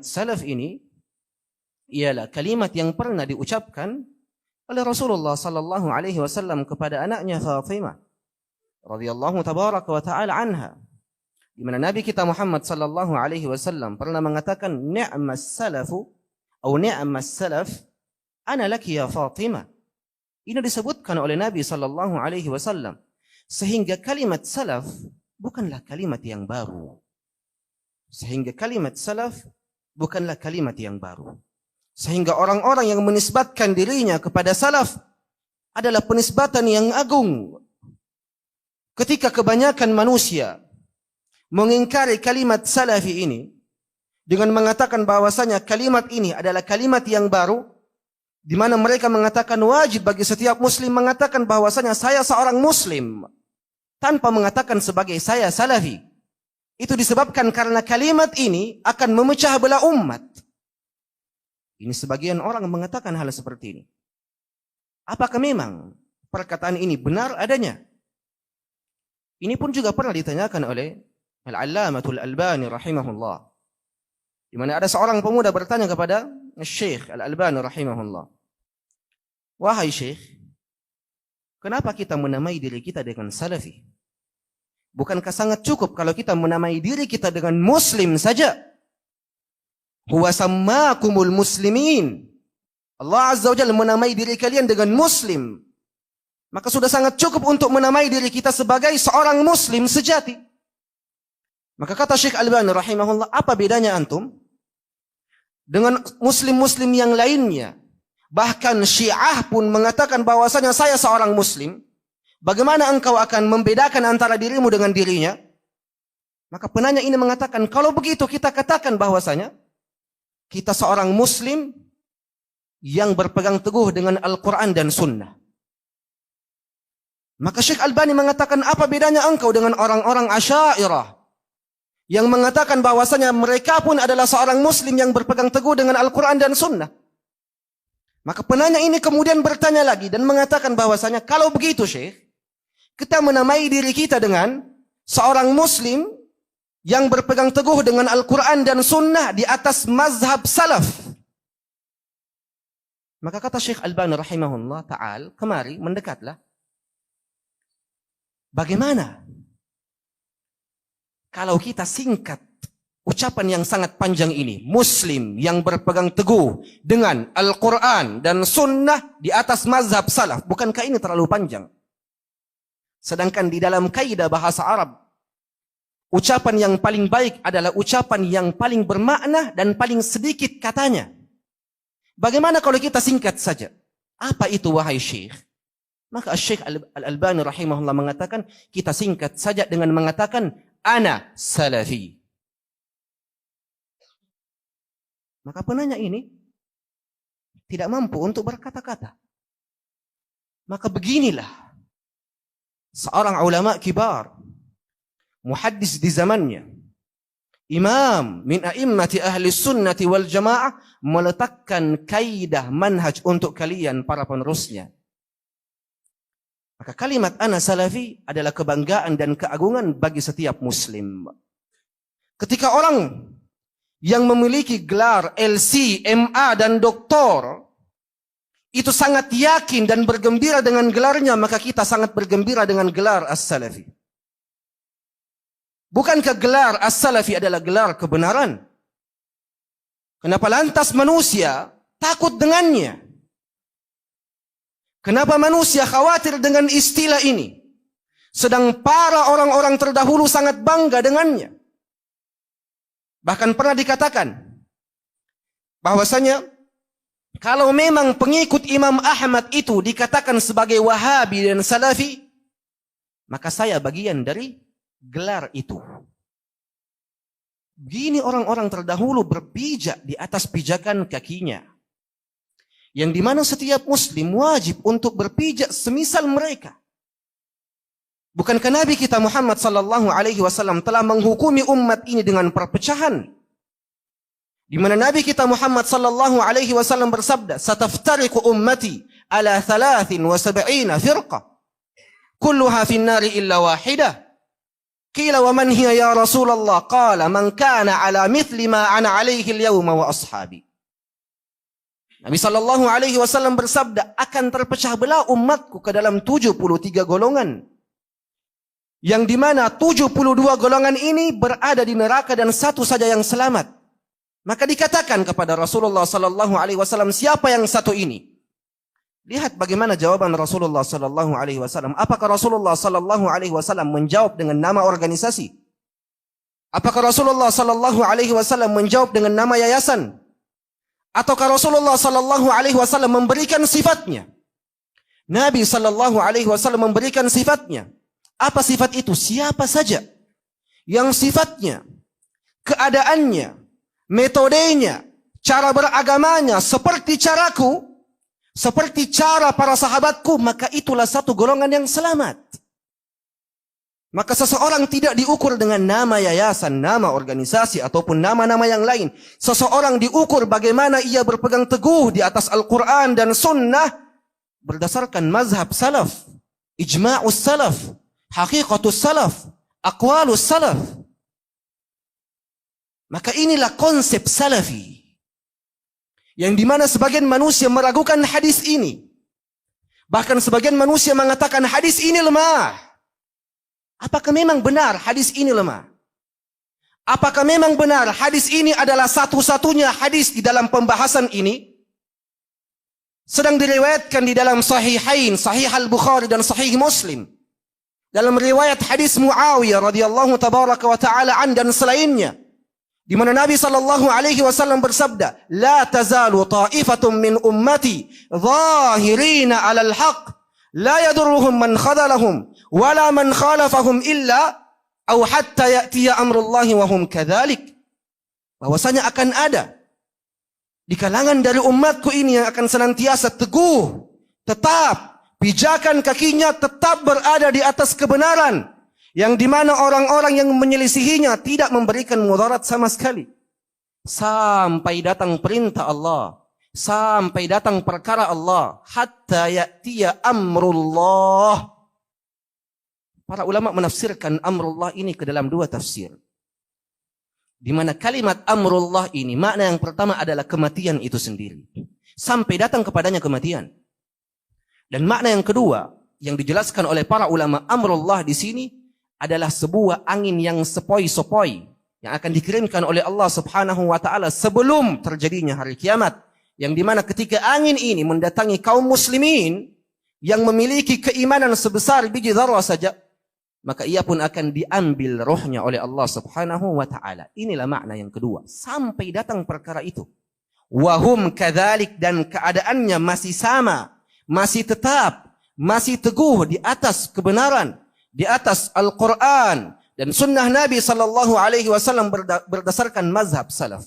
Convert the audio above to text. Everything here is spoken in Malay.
salaf ini ialah kalimat yang pernah diucapkan oleh Rasulullah sallallahu alaihi wasallam kepada anaknya Fatimah radhiyallahu tabaraka wa taala anha, di mana Nabi kita Muhammad sallallahu alaihi wasallam pernah mengatakan ni'mas salafu atau ni'mas salaf ana laki ya Fatimah. Ini disebutkan oleh Nabi sallallahu alaihi wasallam, sehingga kalimat salaf bukanlah kalimat yang baru. Sehingga kalimat salaf bukanlah kalimat yang baru. Sehingga orang-orang yang menisbatkan dirinya kepada salaf adalah penisbatan yang agung. Ketika kebanyakan manusia mengingkari kalimat salafi ini dengan mengatakan bahwasanya kalimat ini adalah kalimat yang baru, di mana mereka mengatakan wajib bagi setiap muslim mengatakan bahwasanya saya seorang muslim tanpa mengatakan sebagai saya salafi. Itu disebabkan karena kalimat ini akan memecah belah umat. Ini sebagian orang mengatakan hal seperti ini. Apakah memang perkataan ini benar adanya? Ini pun juga pernah ditanyakan oleh Al-Allamatul Albani rahimahullah, di mana ada seorang pemuda bertanya kepada Syekh Al-Albani rahimahullah, wahai Syekh, kenapa kita menamai diri kita dengan salafi? Bukankah sangat cukup kalau kita menamai diri kita dengan muslim saja? Huwa sammakumul muslimin. Allah Azza wa Jalla menamai diri kalian dengan muslim. Maka sudah sangat cukup untuk menamai diri kita sebagai seorang muslim sejati. Maka kata Syekh Albani rahimahullah, apa bedanya antum dengan muslim-muslim yang lainnya? Bahkan Syiah pun mengatakan bahwasanya saya seorang muslim. Bagaimana engkau akan membedakan antara dirimu dengan dirinya? Maka penanya ini mengatakan, kalau begitu kita katakan bahwasanya kita seorang muslim yang berpegang teguh dengan Al-Quran dan Sunnah. Maka Syekh Albani mengatakan, apa bedanya engkau dengan orang-orang Asy'ariyah yang mengatakan bahwasanya mereka pun adalah seorang muslim yang berpegang teguh dengan Al-Quran dan Sunnah? Maka penanya ini kemudian bertanya lagi dan mengatakan bahwasanya kalau begitu Syekh, kita menamai diri kita dengan seorang muslim yang berpegang teguh dengan Al-Quran dan Sunnah di atas mazhab salaf. Maka kata Syekh Albani rahimahullah ta'ala, kemari mendekatlah. Bagaimana kalau kita singkat ucapan yang sangat panjang ini, muslim yang berpegang teguh dengan Al-Quran dan Sunnah di atas mazhab salaf? Bukankah ini terlalu panjang? Sedangkan di dalam kaidah bahasa Arab, ucapan yang paling baik adalah ucapan yang paling bermakna dan paling sedikit katanya. Bagaimana kalau kita singkat saja? Apa itu wahai Syekh? Maka Syekh Al-Albani rahimahullah mengatakan, kita singkat saja dengan mengatakan ana salafi. Maka penanya ini tidak mampu untuk berkata-kata. Maka beginilah seorang ulama kibar, muhaddis di zamannya, imam min a'immati ahli sunnati wal jamaah, meletakkan kaidah manhaj untuk kalian para penerusnya. Maka kalimat ana salafi adalah kebanggaan dan keagungan bagi setiap muslim. Ketika orang yang memiliki gelar LC, MA dan doktor itu sangat yakin dan bergembira dengan gelarnya, maka kita sangat bergembira dengan gelar as-salafi. Bukankah gelar as-salafi adalah gelar kebenaran? Kenapa lantas manusia takut dengannya? Kenapa manusia khawatir dengan istilah ini? Sedang para orang-orang terdahulu sangat bangga dengannya. Bahkan pernah dikatakan bahwasanya kalau memang pengikut Imam Ahmad itu dikatakan sebagai Wahabi dan Salafi, maka saya bagian dari gelar itu. Begini orang-orang terdahulu berpijak di atas pijakan kakinya, yang dimana setiap muslim wajib untuk berpijak semisal mereka. Bukankah Nabi kita Muhammad sallallahu alaihi wasallam telah menghukumi umat ini dengan perpecahan? Di mana Nabi kita Muhammad sallallahu alaihi wasallam bersabda, "Sataftariqu ummati ala 73 firqah, kulluha fin nari illa wahidah." Qila wa man hiya ya Rasulullah? Qala man kana ala mithli ma ana alaihi al-yawma wa ashabi. Nabi sallallahu alaihi wasallam bersabda, akan terpecah belah umatku ke dalam 73 golongan. Yang di mana 72 golongan ini berada di neraka dan satu saja yang selamat. Maka dikatakan kepada Rasulullah sallallahu alaihi wasallam, siapa yang satu ini? Lihat bagaimana jawaban Rasulullah sallallahu alaihi wasallam. Apakah Rasulullah sallallahu alaihi wasallam menjawab dengan nama organisasi? Apakah Rasulullah sallallahu alaihi wasallam menjawab dengan nama yayasan? Ataukah Rasulullah sallallahu alaihi wasallam memberikan sifatnya? Nabi sallallahu alaihi wasallam memberikan sifatnya. Apa sifat itu? Siapa saja yang sifatnya, keadaannya, metodenya, cara beragamanya seperti caraku, seperti cara para sahabatku, maka itulah satu golongan yang selamat. Maka seseorang tidak diukur dengan nama yayasan, nama organisasi, ataupun nama-nama yang lain. Seseorang diukur bagaimana ia berpegang teguh di atas Al-Quran dan Sunnah berdasarkan mazhab salaf, ijma'us salaf, haqiqatus salaf, aqwalus salaf. Maka inilah konsep salafi. Yang dimana sebagian manusia meragukan hadis ini. Bahkan sebagian manusia mengatakan hadis ini lemah. Apakah memang benar hadis ini lemah? Apakah memang benar hadis ini adalah satu-satunya hadis di dalam pembahasan ini? Sedang diriwayatkan di dalam Sahihain, Sahih Al-Bukhari dan Sahih Muslim. Dalam riwayat hadis Muawiyah radhiyallahu tabaraka wa ta'ala an dan selainnya. Di mana Nabi sallallahu alaihi wasallam bersabda, "La tazalu ta'ifatun min ummati zahirina 'alal haqq, la yadurruhum man khadalahum, wala man khalafahum illa aw hatta ya'tiya amrullahi wa hum kadzalik." Bahwasanya akan ada di kalangan dari umatku ini yang akan senantiasa teguh, tetap pijakan kakinya tetap berada di atas kebenaran. Yang dimana orang-orang yang menyelisihinya tidak memberikan mudarat sama sekali. Sampai datang perintah Allah. Sampai datang perkara Allah. Hatta ya'tiya amrullah. Para ulama menafsirkan amrullah ini ke dalam dua tafsir. Di mana kalimat amrullah ini, makna yang pertama adalah kematian itu sendiri. Sampai datang kepadanya kematian. Dan makna yang kedua, yang dijelaskan oleh para ulama, amrullah di sini adalah sebuah angin yang sepoi-sepoi yang akan dikirimkan oleh Allah Subhanahu wa taala sebelum terjadinya hari kiamat, yang dimana ketika angin ini mendatangi kaum muslimin yang memiliki keimanan sebesar biji zarrah saja, maka ia pun akan diambil rohnya oleh Allah Subhanahu wa taala. Inilah makna yang kedua, sampai datang perkara itu. Wahum kadzalik, dan keadaannya masih sama, masih tetap, masih teguh di atas kebenaran, di atas Al-Quran dan sunnah Nabi sallallahu alaihi wasallam berdasarkan mazhab salaf.